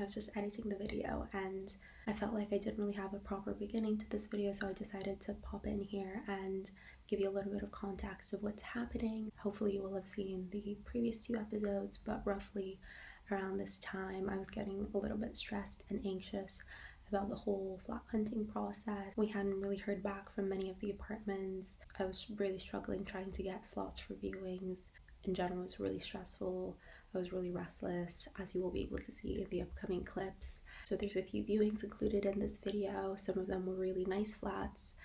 was just editing the video and I felt like I didn't really have a proper beginning to this video, so I decided to pop in here and give you a little bit of context of what's happening. Hopefully you will have seen the previous 2 episodes, but roughly around this time I was getting a little bit stressed and anxious about the whole flat hunting process. We hadn't really heard back from many of the apartments. I was really struggling trying to get slots for viewings. In general, it was really stressful. I was really restless, as you will be able to see in the upcoming clips. So there's a few viewings included in this video. Some of them were really nice flats,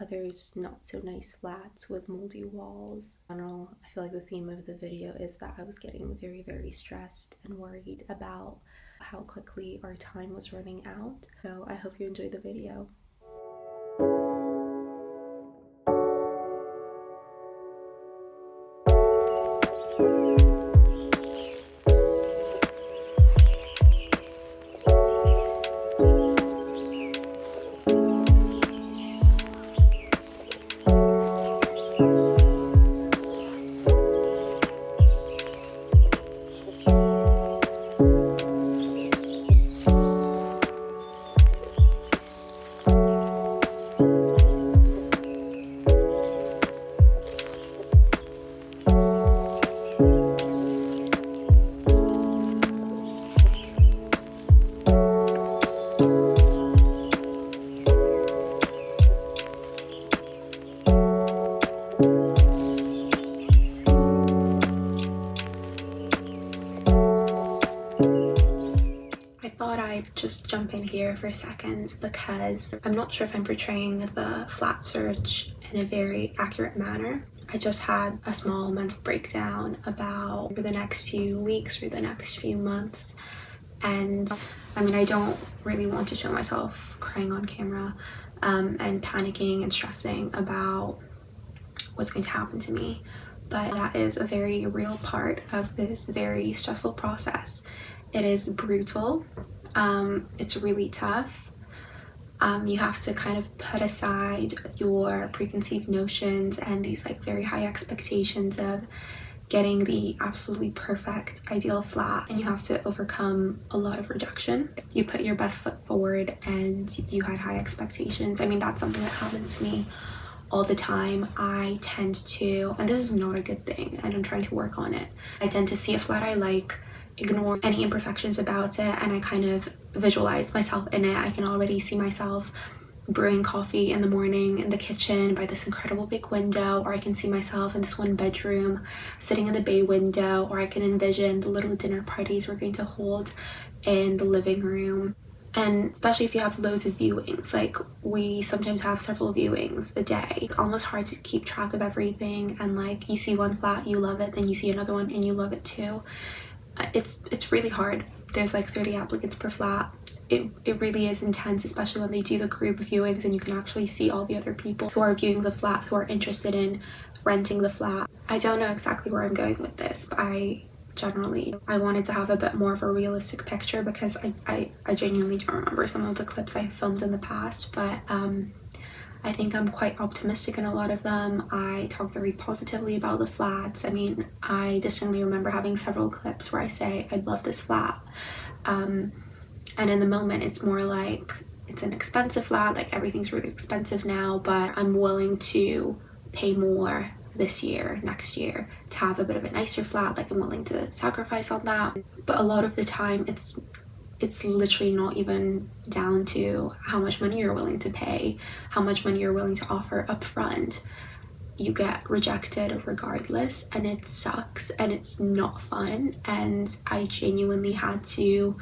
others not so nice flats with moldy walls. In general, I feel like the theme of the video is that I was getting very stressed and worried about how quickly our time was running out. So I hope you enjoyed the video. Just jump in here for a second because I'm not sure if I'm portraying the flat search in a very accurate manner. I just had a small mental breakdown about for the next few weeks, for the next few months, and I mean, I don't really want to show myself crying on camera and panicking and stressing about what's going to happen to me, but that is a very real part of this very stressful process. It is brutal. It's really tough. You have to kind of put aside your preconceived notions and these like very high expectations of getting the absolutely perfect ideal flat, and you have to overcome a lot of rejection. You put your best foot forward and you had high expectations. I mean, that's something that happens to me all the time. I tend to, and this is not a good thing and I'm trying to work on it, I tend to see a flat I like, ignore any imperfections about it, and I kind of visualize myself in it. I can already see myself brewing coffee in the morning in the kitchen by this incredible big window, or I can see myself in this one bedroom sitting in the bay window, or I can envision the little dinner parties we're going to hold in the living room. And especially if you have loads of viewings, like we sometimes have several viewings a day, it's almost hard to keep track of everything, and like you see one flat, you love it, then you see another one and you love it too. It's really hard. There's like 30 applicants per flat. It really is intense, especially when they do the group viewings and you can actually see all the other people who are viewing the flat, who are interested in renting the flat. I don't know exactly where I'm going with this, but I wanted to have a bit more of a realistic picture because I genuinely don't remember some of the clips I filmed in the past, but I think I'm quite optimistic in a lot of them. I talk very positively about the flats. I mean, I distinctly remember having several clips where I say, I love this flat. And in the moment, it's more like, it's an expensive flat, like everything's really expensive now, but I'm willing to pay more this year, next year, to have a bit of a nicer flat. Like I'm willing to sacrifice on that. But a lot of the time, it's literally not even down to how much money you're willing to pay, how much money you're willing to offer up front. You get rejected regardless, and it sucks and it's not fun. And I genuinely had to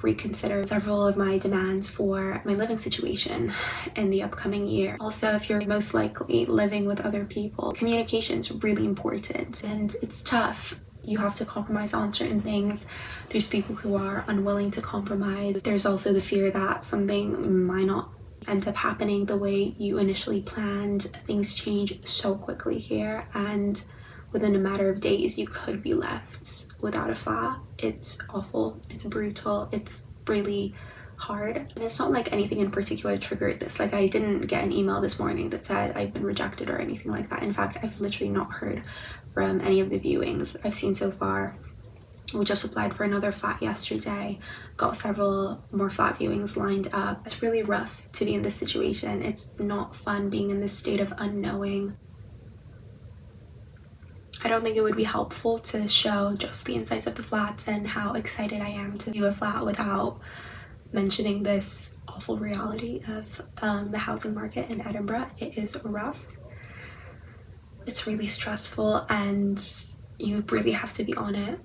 reconsider several of my demands for my living situation in the upcoming year. Also, if you're most likely living with other people, communication is really important, and it's tough. You have to compromise on certain things. There's people who are unwilling to compromise. There's also the fear that something might not end up happening the way you initially planned. Things change so quickly here, and within a matter of days you could be left without a flat. It's awful, it's brutal, it's really hard. And it's not like anything in particular triggered this. Like I didn't get an email this morning that said I've been rejected or anything like that. In fact, I've literally not heard from any of the viewings I've seen so far We just applied for another flat yesterday, got several more flat viewings lined up. It's really rough to be in this situation. It's not fun being in this state of unknowing. I don't think it would be helpful to show just the insides of the flats and how excited I am to view a flat without mentioning this awful reality of the housing market in Edinburgh. It is rough. It's really stressful and you really have to be on it.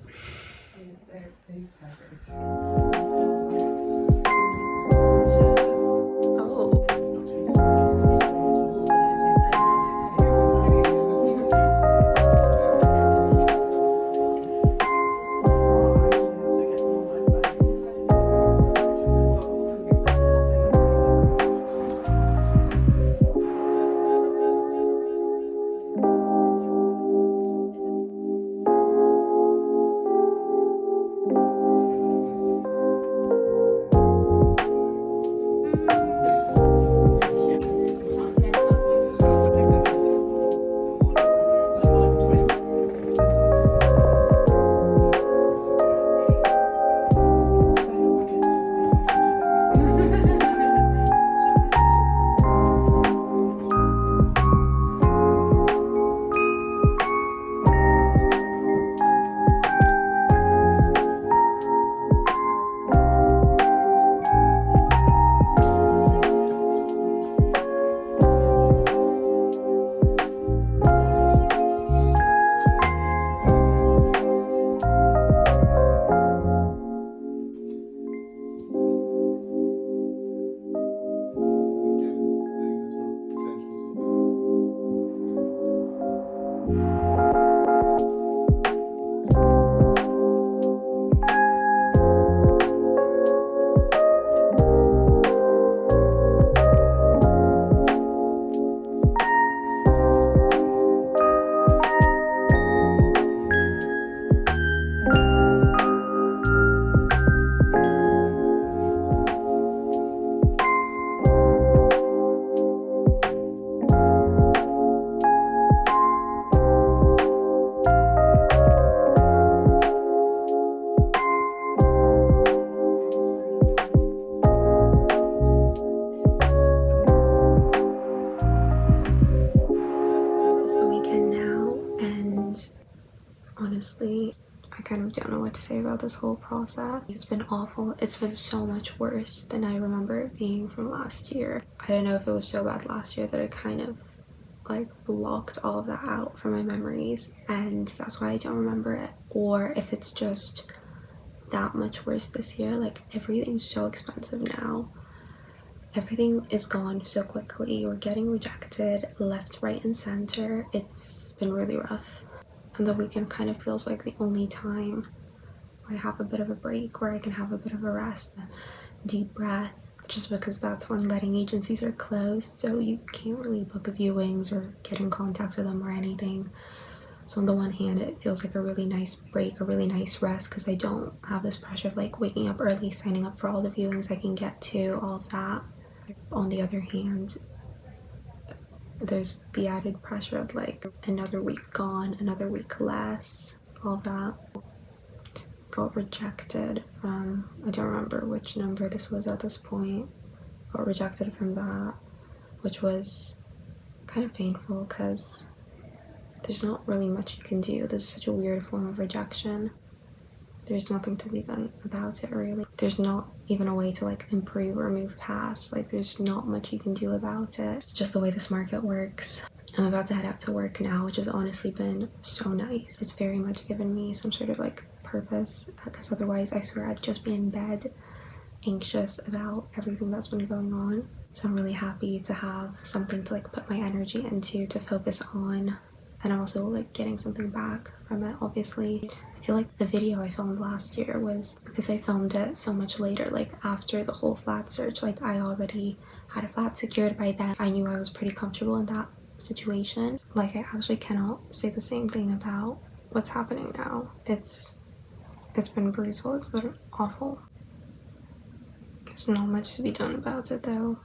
Honestly, I kind of don't know what to say about this whole process. It's been awful. It's been so much worse than I remember it being from last year. I don't know if it was so bad last year that it kind of like blocked all of that out from my memories and that's why I don't remember it, or if it's just that much worse this year. Like everything's so expensive now. Everything is gone so quickly. We're getting rejected left, right, and center. It's been really rough. And the weekend kind of feels like the only time where I have a bit of a break, where I can have a bit of a rest, a deep breath, just because that's when letting agencies are closed, so you can't really book viewings or get in contact with them or anything. So on the one hand, it feels like a really nice break, a really nice rest, because I don't have this pressure of like waking up early, signing up for all the viewings I can get to, all of that. On the other hand, there's the added pressure of like another week gone, another week less, all that. Got rejected from, I don't remember which number this was at this point, got rejected from that, which was kind of painful because there's not really much you can do. This is such a weird form of rejection. There's nothing to be done about it really. There's not even a way to like improve or move past. Like there's not much you can do about it. It's just the way this market works. I'm about to head out to work now, which has honestly been so nice. It's very much given me some sort of like purpose, because otherwise I swear I'd just be in bed anxious about everything that's been going on. So I'm really happy to have something to like put my energy into, to focus on, and I'm also like getting something back from it. Obviously, I feel like the video I filmed last year was because I filmed it so much later, like after the whole flat search. Like I already had a flat secured by then. I knew I was pretty comfortable in that situation. Like I actually cannot say the same thing about what's happening now. It's been brutal. It's been awful. There's not much to be done about it though.